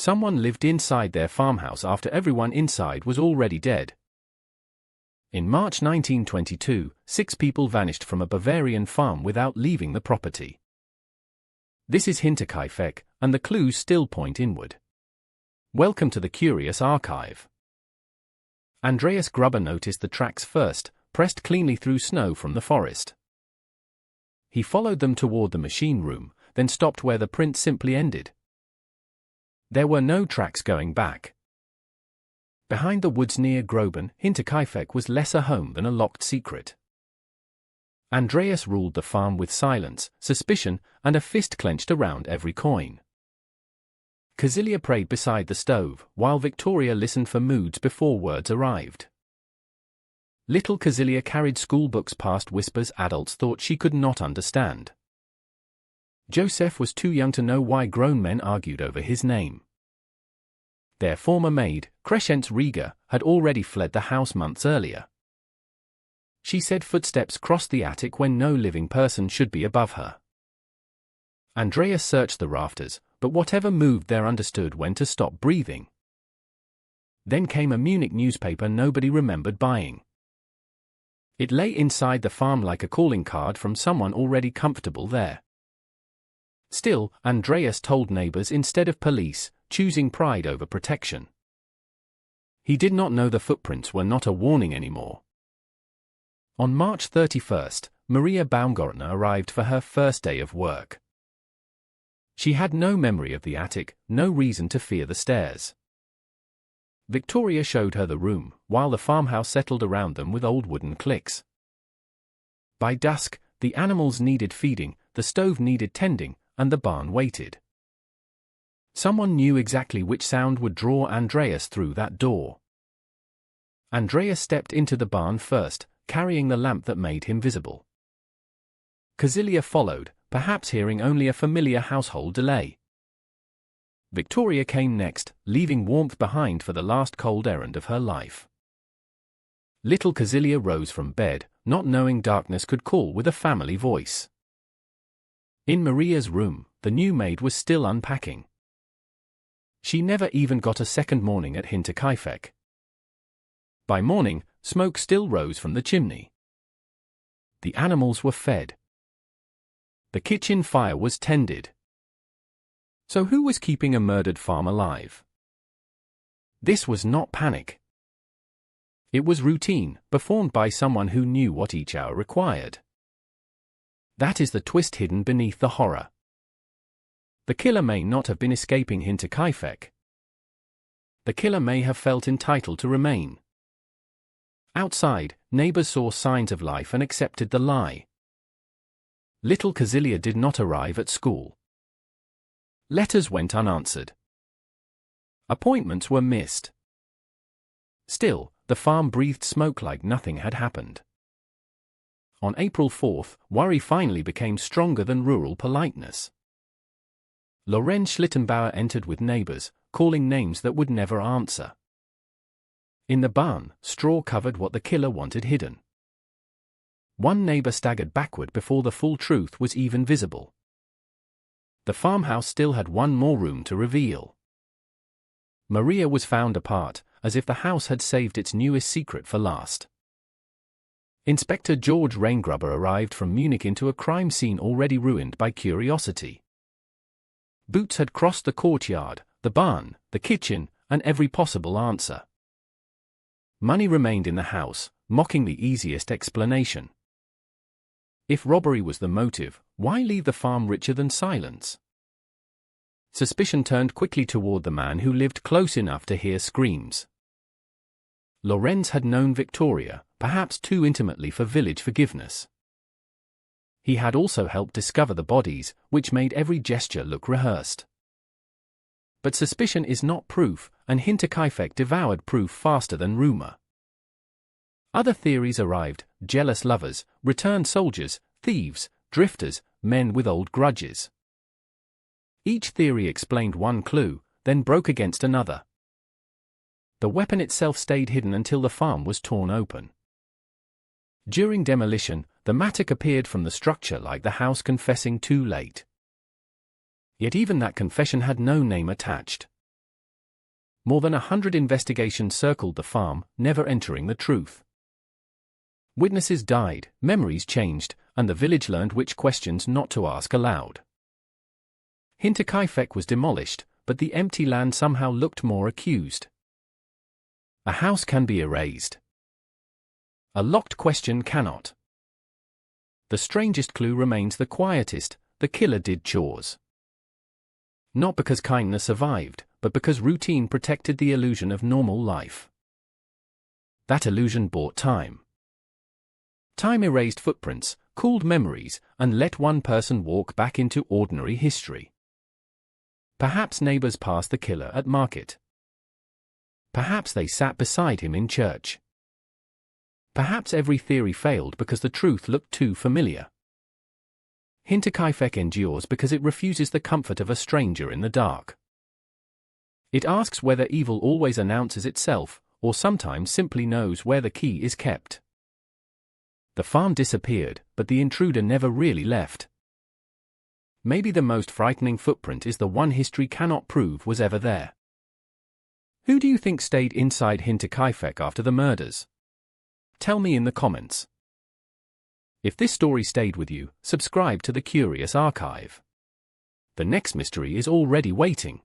Someone lived inside their farmhouse after everyone inside was already dead. In March 1922, 6 people vanished from a Bavarian farm without leaving the property. This is Hinterkaifeck, and the clues still point inward. Welcome to the curious archive. Andreas Gruber noticed the tracks first, pressed cleanly through snow from the forest. He followed them toward the machine room, then stopped where the print simply ended. There were no tracks going back. Behind the woods near Groben, Hinterkaifeck was less a home than a locked secret. Andreas ruled the farm with silence, suspicion, and a fist clenched around every coin. Cäzilia prayed beside the stove, while Viktoria listened for moods before words arrived. Little Cäzilia carried schoolbooks past whispers adults thought she could not understand. Joseph was too young to know why grown men argued over his name. Their former maid, Crescence Rieger, had already fled the house months earlier. She said footsteps crossed the attic when no living person should be above her. Andreas searched the rafters, but whatever moved there understood when to stop breathing. Then came a Munich newspaper nobody remembered buying. It lay inside the farm like a calling card from someone already comfortable there. Still, Andreas told neighbors instead of police, choosing pride over protection. He did not know the footprints were not a warning anymore. On March 31st, Maria Baumgartner arrived for her first day of work. She had no memory of the attic, no reason to fear the stairs. Viktoria showed her the room, while the farmhouse settled around them with old wooden cliques. By dusk, the animals needed feeding, the stove needed tending, and the barn waited. Someone knew exactly which sound would draw Andreas through that door. Andreas stepped into the barn first, carrying the lamp that made him visible. Cäzilia followed, perhaps hearing only a familiar household delay. Viktoria came next, leaving warmth behind for the last cold errand of her life. Little Cäzilia rose from bed, not knowing darkness could call with a family voice. In Maria's room, the new maid was still unpacking. She never even got a second morning at Hinterkaifeck. By morning, smoke still rose from the chimney. The animals were fed. The kitchen fire was tended. So who was keeping a murdered farm alive? This was not panic. It was routine, performed by someone who knew what each hour required. That is the twist hidden beneath the horror. The killer may not have been escaping Hinterkaifeck. The killer may have felt entitled to remain. Outside, neighbors saw signs of life and accepted the lie. Little Cäzilia did not arrive at school. Letters went unanswered. Appointments were missed. Still, the farm breathed smoke like nothing had happened. On April 4th, worry finally became stronger than rural politeness. Lorenz Schlittenbauer entered with neighbors, calling names that would never answer. In the barn, straw covered what the killer wanted hidden. One neighbor staggered backward before the full truth was even visible. The farmhouse still had one more room to reveal. Maria was found apart, as if the house had saved its newest secret for last. Inspector George Gruber arrived from Munich into a crime scene already ruined by curiosity. Boots had crossed the courtyard, the barn, the kitchen, and every possible answer. Money remained in the house, mocking the easiest explanation. If robbery was the motive, why leave the farm richer than silence? Suspicion turned quickly toward the man who lived close enough to hear screams. Lorenz had known Viktoria, perhaps too intimately for village forgiveness. He had also helped discover the bodies, which made every gesture look rehearsed. But suspicion is not proof, and Hinterkaifeck devoured proof faster than rumor. Other theories arrived: jealous lovers, returned soldiers, thieves, drifters, men with old grudges. Each theory explained one clue, then broke against another. The weapon itself stayed hidden until the farm was torn open. During demolition, the mattock appeared from the structure like the house confessing too late. Yet even that confession had no name attached. More than 100 investigations circled the farm, never entering the truth. Witnesses died, memories changed, and the village learned which questions not to ask aloud. Hinterkaifeck was demolished, but the empty land somehow looked more accused. A house can be erased. A locked question cannot. The strangest clue remains the quietest: the killer did chores. Not because kindness survived, but because routine protected the illusion of normal life. That illusion bought time. Time erased footprints, cooled memories, and let one person walk back into ordinary history. Perhaps neighbors passed the killer at market. Perhaps they sat beside him in church. Perhaps every theory failed because the truth looked too familiar. Hinterkaifeck endures because it refuses the comfort of a stranger in the dark. It asks whether evil always announces itself, or sometimes simply knows where the key is kept. The farm disappeared, but the intruder never really left. Maybe the most frightening footprint is the one history cannot prove was ever there. Who do you think stayed inside Hinterkaifeck after the murders? Tell me in the comments. If this story stayed with you, subscribe to the Curious Archive. The next mystery is already waiting.